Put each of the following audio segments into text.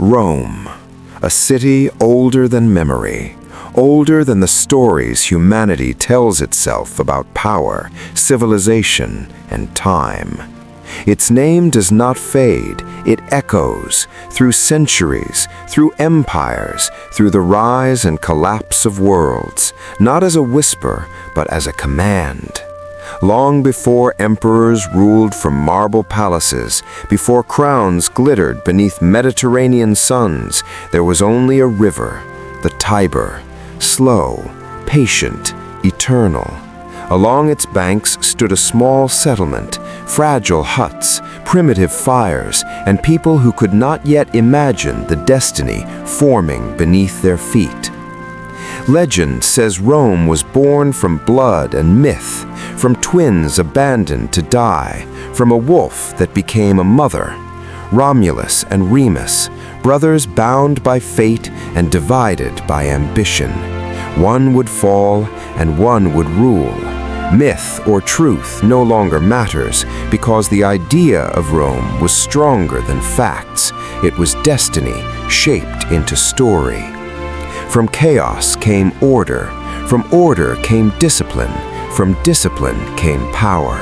Rome, a city older than memory, older than the stories humanity tells itself about power, civilization, and time. Its name does not fade, it echoes through centuries, through empires, through the rise and collapse of worlds, not as a whisper, but as a command. Long before emperors ruled from marble palaces, before crowns glittered beneath Mediterranean suns, there was only a river, the Tiber, slow, patient, eternal. Along its banks stood a small settlement, fragile huts, primitive fires, and people who could not yet imagine the destiny forming beneath their feet. Legend says Rome was born from blood and myth, from twins abandoned to die, from a wolf that became a mother. Romulus and Remus, brothers bound by fate and divided by ambition. One would fall and one would rule. Myth or truth no longer matters because the idea of Rome was stronger than facts. It was destiny shaped into story. From chaos came order, from order came discipline, from discipline came power.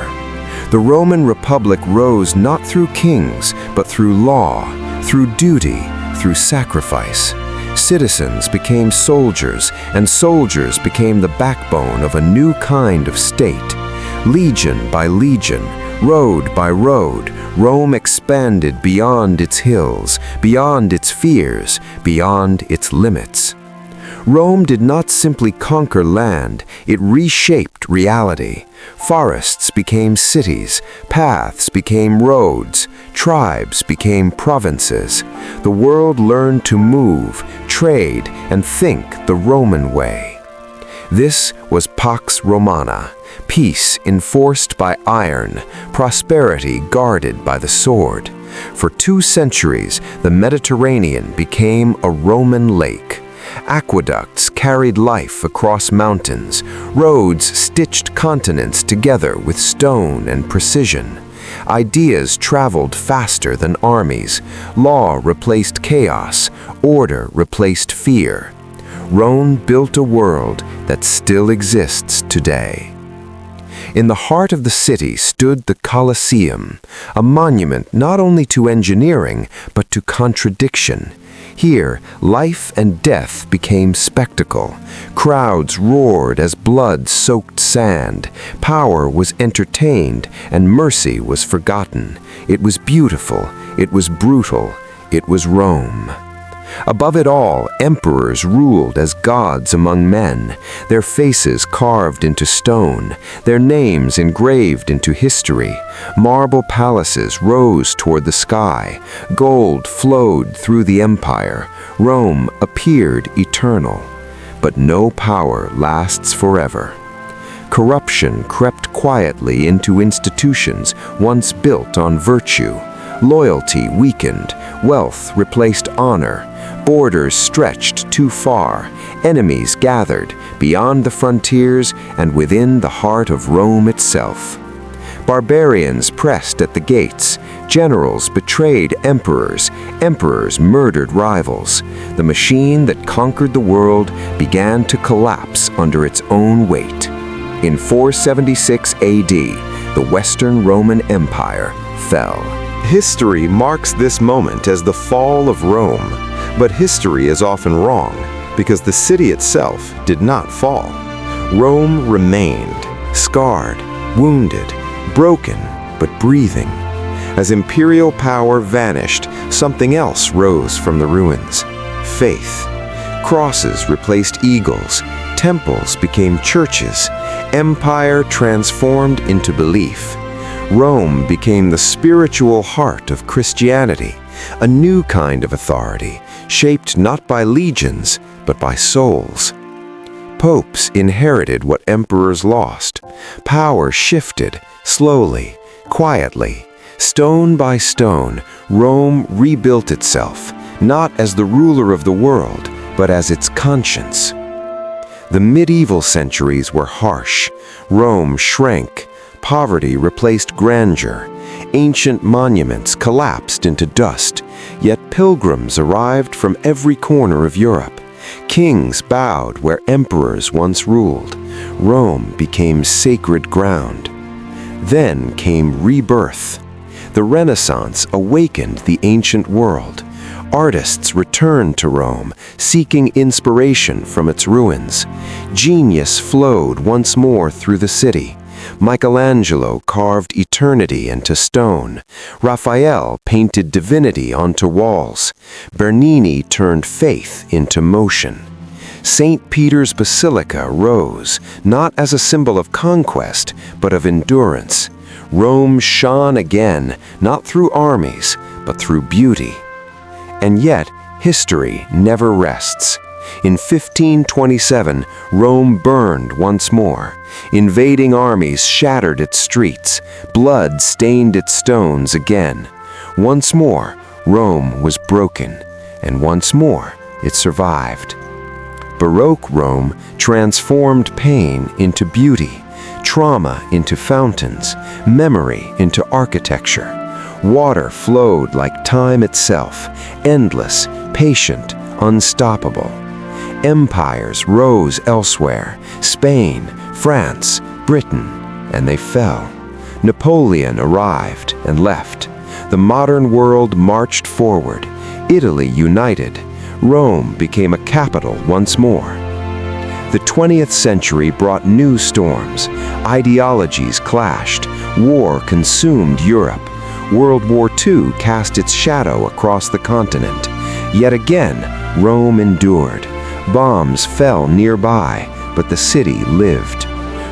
The Roman Republic rose not through kings, but through law, through duty, through sacrifice. Citizens became soldiers, and soldiers became the backbone of a new kind of state. Legion by legion, road by road, Rome expanded beyond its hills, beyond its fears, beyond its limits. Rome did not simply conquer land, it reshaped reality. Forests became cities, paths became roads, tribes became provinces. The world learned to move, trade, and think the Roman way. This was Pax Romana, peace enforced by iron, prosperity guarded by the sword. For 2 centuries, the Mediterranean became a Roman lake. Aqueducts carried life across mountains. Roads stitched continents together with stone and precision. Ideas traveled faster than armies. Law replaced chaos. Order replaced fear. Rome built a world that still exists today. In the heart of the city stood the Colosseum, a monument not only to engineering, but to contradiction. Here, life and death became spectacle. Crowds roared as blood soaked sand. Power was entertained, and mercy was forgotten. It was beautiful, it was brutal, it was Rome. Above it all, emperors ruled as gods among men, their faces carved into stone, their names engraved into history. Marble palaces rose toward the sky, gold flowed through the empire, Rome appeared eternal. But no power lasts forever. Corruption crept quietly into institutions once built on virtue. Loyalty weakened, wealth replaced honor, borders stretched too far, enemies gathered beyond the frontiers and within the heart of Rome itself. Barbarians pressed at the gates, generals betrayed emperors, emperors murdered rivals. The machine that conquered the world began to collapse under its own weight. In 476 AD, the Western Roman Empire fell. History marks this moment as the fall of Rome, but history is often wrong because the city itself did not fall. Rome remained, scarred, wounded, broken, but breathing. As imperial power vanished, something else rose from the ruins: faith. Crosses replaced eagles, temples became churches, empire transformed into belief. Rome became the spiritual heart of Christianity, a new kind of authority, shaped not by legions, but by souls. Popes inherited what emperors lost. Power shifted, slowly, quietly. Stone by stone, Rome rebuilt itself, not as the ruler of the world, but as its conscience. The medieval centuries were harsh. Rome shrank. Poverty replaced grandeur. Ancient monuments collapsed into dust, yet Pilgrims arrived from every corner of Europe. Kings bowed where emperors once ruled. Rome became sacred ground. Then came rebirth. The Renaissance awakened the ancient world. Artists returned to Rome, seeking inspiration from its ruins. Genius flowed once more through the city. Michelangelo carved eternity into stone. Raphael painted divinity onto walls. Bernini turned faith into motion. St. Peter's Basilica rose, not as a symbol of conquest, but of endurance. Rome shone again, not through armies, but through beauty. And yet, history never rests. In 1527, Rome burned once more. Invading armies shattered its streets. Blood stained its stones again. Once more, Rome was broken, and once more, it survived. Baroque Rome transformed pain into beauty, trauma into fountains, memory into architecture. Water flowed like time itself, endless, patient, unstoppable. Empires rose elsewhere, Spain, France, Britain, and they fell. Napoleon arrived and left. The modern world marched forward. Italy united. Rome became a capital once more. The 20th century brought new storms. Ideologies clashed. War consumed Europe. World War II cast its shadow across the continent. Yet again, Rome endured. Bombs fell nearby, but the city lived.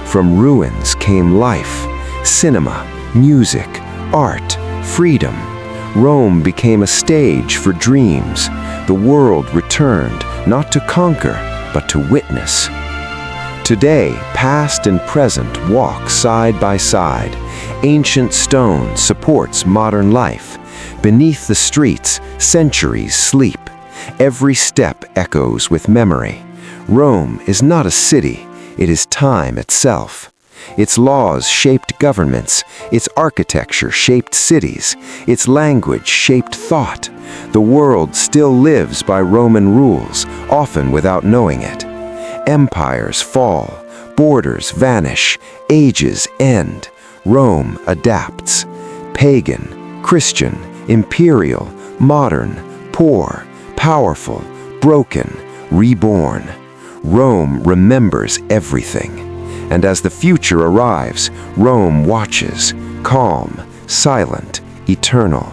From ruins came life, cinema, music, art, freedom. Rome became a stage for dreams. The world returned, not to conquer, but to witness. Today, past and present walk side by side. Ancient stone supports modern life. Beneath the streets, centuries sleep. Every step echoes with memory. Rome is not a city, it is time itself. Its laws shaped governments, its architecture shaped cities, its language shaped thought. The world still lives by Roman rules, often without knowing it. Empires fall, borders vanish, ages end. Rome adapts. Pagan, Christian, imperial, modern, poor, powerful, broken, reborn. Rome remembers everything. And as the future arrives, Rome watches, calm, silent, eternal.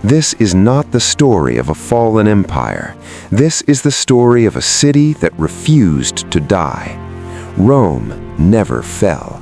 This is not the story of a fallen empire. This is the story of a city that refused to die. Rome never fell.